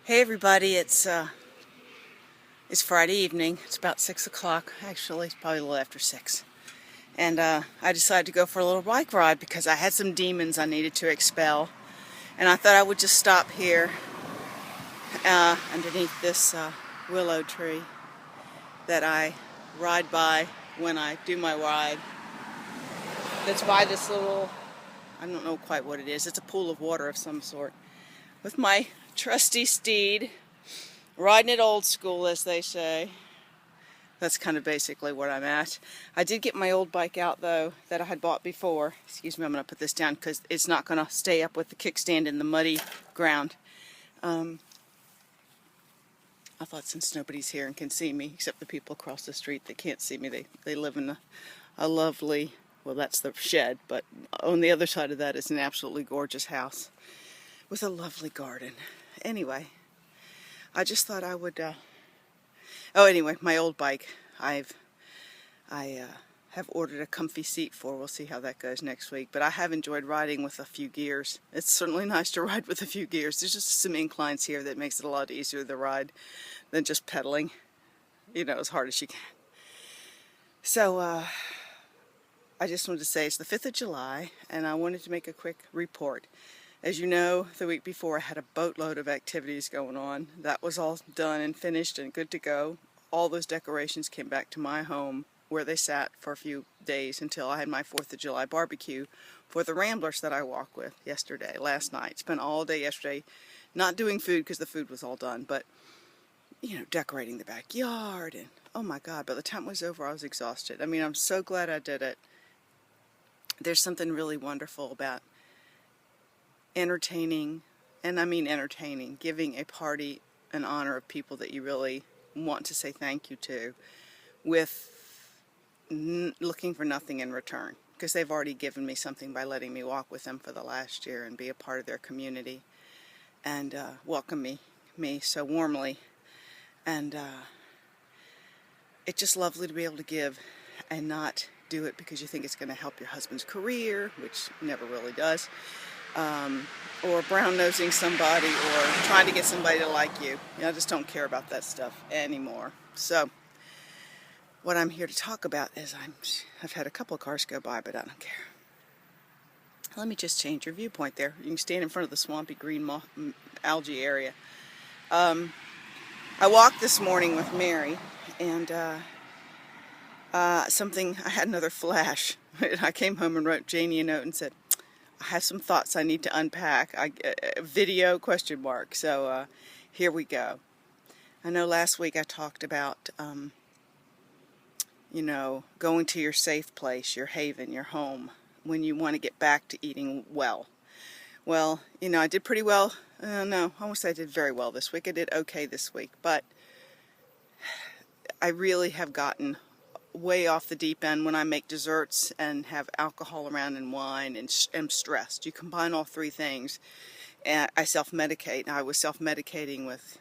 Hey everybody, it's Friday evening. It's about 6 o'clock. Actually, it's probably a little after 6. And I decided to go for a little bike ride because I had some demons I needed to expel. And I thought I would just stop here underneath this willow tree that I ride by when I do my ride. That's by this little, I don't know quite what it is. It's a pool of water of some sort. With my trusty steed, riding it old school, as they say. That's kind of basically what I'm at. I did get my old bike out, though, that I had bought before. Excuse me, I'm going to put this down because it's not going to stay up with the kickstand in the muddy ground. I thought since nobody's here and can see me, except the people across the street that can't see me, they live in a lovely, well, that's the shed, but on the other side of that is an absolutely gorgeous house with a lovely garden. Anyway, I just thought I would, anyway, my old bike, I have ordered a comfy seat for. We'll see how that goes next week. But I have enjoyed riding with a few gears. It's certainly nice to ride with a few gears. There's just some inclines here that makes it a lot easier to ride than just pedaling, as hard as you can. So, I just wanted to say it's the 5th of July, and I wanted to make a quick report. As you know, the week before I had a boatload of activities going on. That was all done and finished and good to go. All those decorations came back to my home where they sat for a few days until I had my 4th of July barbecue for the Ramblers that I walked with last night. Spent all day yesterday not doing food because the food was all done, but, decorating the backyard. And oh my God, by the time it was over, I was exhausted. I mean, I'm so glad I did it. There's something really wonderful about entertaining, and I mean entertaining, giving a party in honor of people that you really want to say thank you to, with looking for nothing in return, because they've already given me something by letting me walk with them for the last year and be a part of their community and welcome me so warmly. And it's just lovely to be able to give and not do it because you think it's going to help your husband's career, which never really does. Or brown-nosing somebody, or trying to get somebody to like you. I just don't care about that stuff anymore. So, what I'm here to talk about is I've had a couple of cars go by, but I don't care. Let me just change your viewpoint there. You can stand in front of the swampy green algae area. I walked this morning with Mary, and I had another flash. I came home and wrote Janie a note and said, I have some thoughts I need to unpack. Video ? So here we go. I know last week I talked about, going to your safe place, your haven, your home, when you want to get back to eating well. Well, I did pretty well. No, I won't say I did very well this week. I did okay this week, but I really have gotten way off the deep end when I make desserts and have alcohol around and wine and am stressed. You combine all three things, and I self-medicate. I was self-medicating with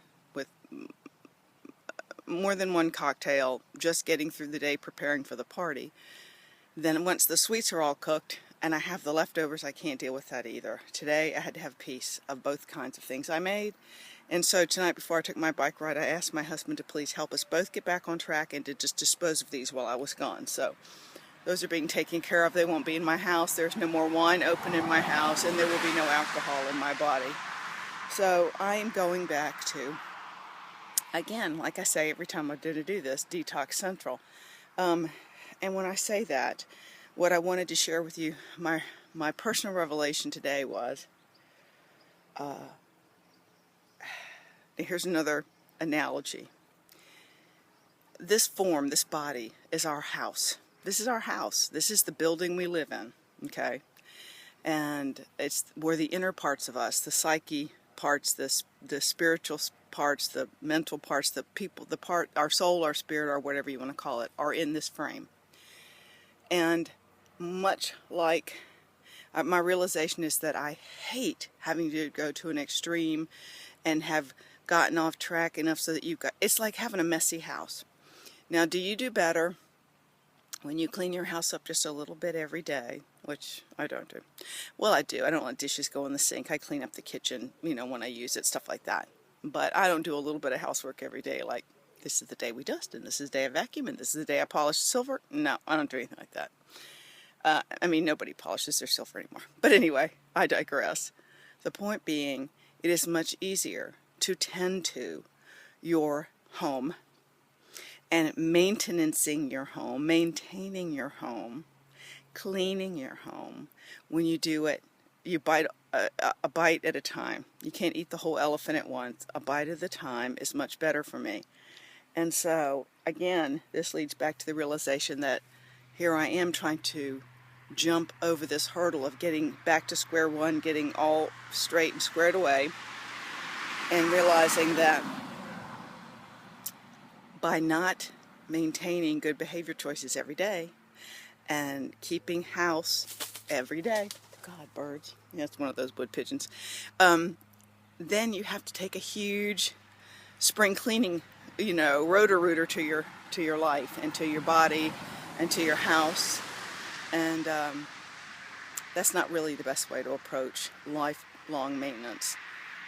more than one cocktail, just getting through the day preparing for the party. Then once the sweets are all cooked and I have the leftovers, I can't deal with that either. Today I had to have a piece of both kinds of things I made. And so tonight, before I took my bike ride, I asked my husband to please help us both get back on track and to just dispose of these while I was gone. So those are being taken care of. They won't be in my house. There's no more wine open in my house, and there will be no alcohol in my body. So I am going back to, again, like I say every time I do this, Detox Central. And when I say that, what I wanted to share with you, my personal revelation today was, here's another analogy. This form, this body, is our house. This is our house. This is the building we live in, okay? And we're the inner parts of us, the psyche parts, the spiritual parts, the mental parts, the people, our soul, our spirit, or whatever you want to call it, are in this frame. And much like my realization is that I hate having to go to an extreme and have gotten off track enough so that it's like having a messy house. Now, do you do better when you clean your house up just a little bit every day, which I don't do? Well, I do. I don't let dishes go in the sink. I clean up the kitchen, when I use it, stuff like that. But I don't do a little bit of housework every day, like this is the day we dust, and this is the day I vacuum, and this is the day I polish silver. No, I don't do anything like that. I mean, nobody polishes their silver anymore. But anyway, I digress. The point being, it is much easier to tend to your home and maintaining your home, cleaning your home. When you do it, you bite a bite at a time. You can't eat the whole elephant at once. A bite at a time is much better for me. And so, again, this leads back to the realization that here I am trying to jump over this hurdle of getting back to square one, getting all straight and squared away, and realizing that by not maintaining good behavior choices every day and keeping house every day, God, birds, yeah, it's one of those wood pigeons, then you have to take a huge spring cleaning, rotor-rooter to your life and to your body and to your house. And that's not really the best way to approach lifelong maintenance.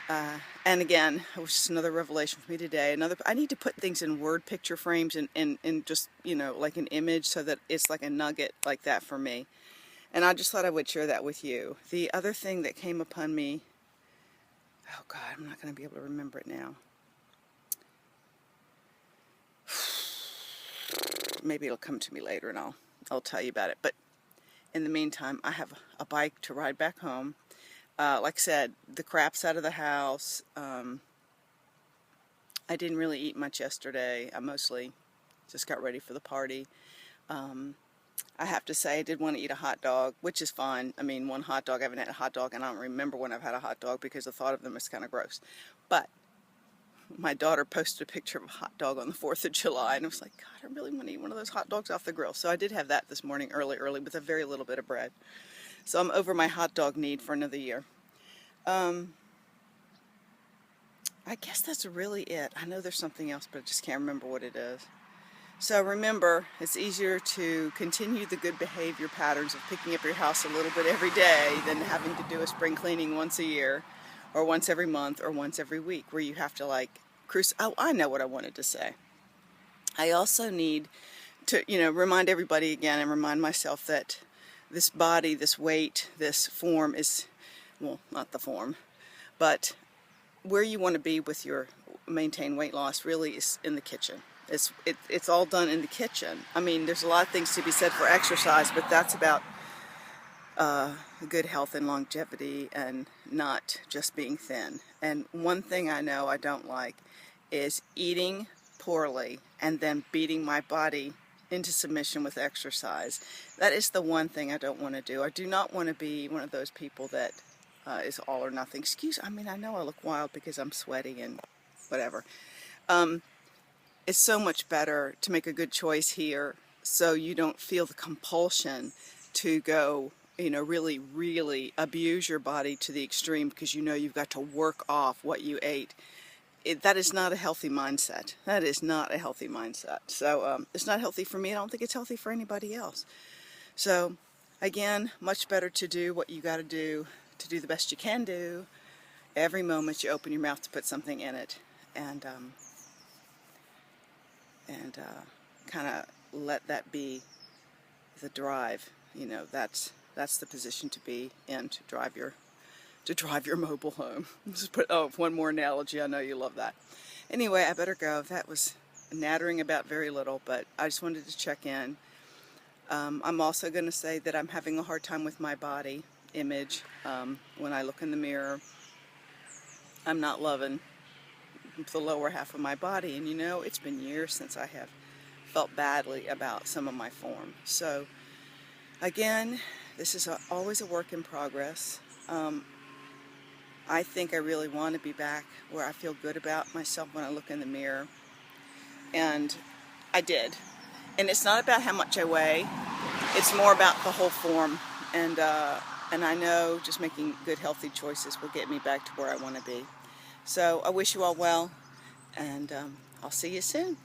And again, it was just another revelation for me today. I need to put things in word picture frames and just, like an image, so that it's like a nugget like that for me. And I just thought I would share that with you. The other thing that came upon me, oh God, I'm not going to be able to remember it now. Maybe it'll come to me later and I'll tell you about it. But in the meantime, I have a bike to ride back home. Like I said, the crap's out of the house. I didn't really eat much yesterday. I mostly just got ready for the party. I have to say I did want to eat a hot dog, which is fine. I mean, one hot dog, I haven't had a hot dog, and I don't remember when I've had a hot dog because the thought of them is kind of gross. But my daughter posted a picture of a hot dog on the 4th of July, and I was like, God, I really want to eat one of those hot dogs off the grill. So I did have that this morning early with a very little bit of bread. So I'm over my hot dog need for another year. I guess that's really it. I know there's something else, but I just can't remember what it is. So remember, it's easier to continue the good behavior patterns of picking up your house a little bit every day than having to do a spring cleaning once a year, or once every month, or once every week, where you have to oh, I know what I wanted to say. I also need to, remind everybody again, and remind myself that this body, this weight, this form is, well, not the form, but where you want to be with your maintained weight loss really is in the kitchen. It's all done in the kitchen. I mean, there's a lot of things to be said for exercise, but that's about good health and longevity, and not just being thin. And one thing I know I don't like is eating poorly and then beating my body into submission with exercise. That is the one thing I don't want to do. I do not want to be one of those people that is all or nothing. I mean, I know I look wild because I'm sweaty and whatever. It's so much better to make a good choice here, so you don't feel the compulsion to go, really, really abuse your body to the extreme, because you've got to work off what you ate. That is not a healthy mindset. That is not a healthy mindset. So it's not healthy for me. I don't think it's healthy for anybody else. So again, much better to do what you got to do the best you can do. Every moment you open your mouth to put something in it, and kind of let that be the drive. That's the position to be in, to drive your mobile home. Just put one more analogy. I know you love that. Anyway, I better go. That was nattering about very little, but I just wanted to check in. I'm also going to say that I'm having a hard time with my body image. When I look in the mirror, I'm not loving the lower half of my body, and it's been years since I have felt badly about some of my form. So again, this is always a work in progress. I think I really want to be back where I feel good about myself when I look in the mirror, and I did. And it's not about how much I weigh, it's more about the whole form, and I know just making good healthy choices will get me back to where I want to be. So I wish you all well, and I'll see you soon.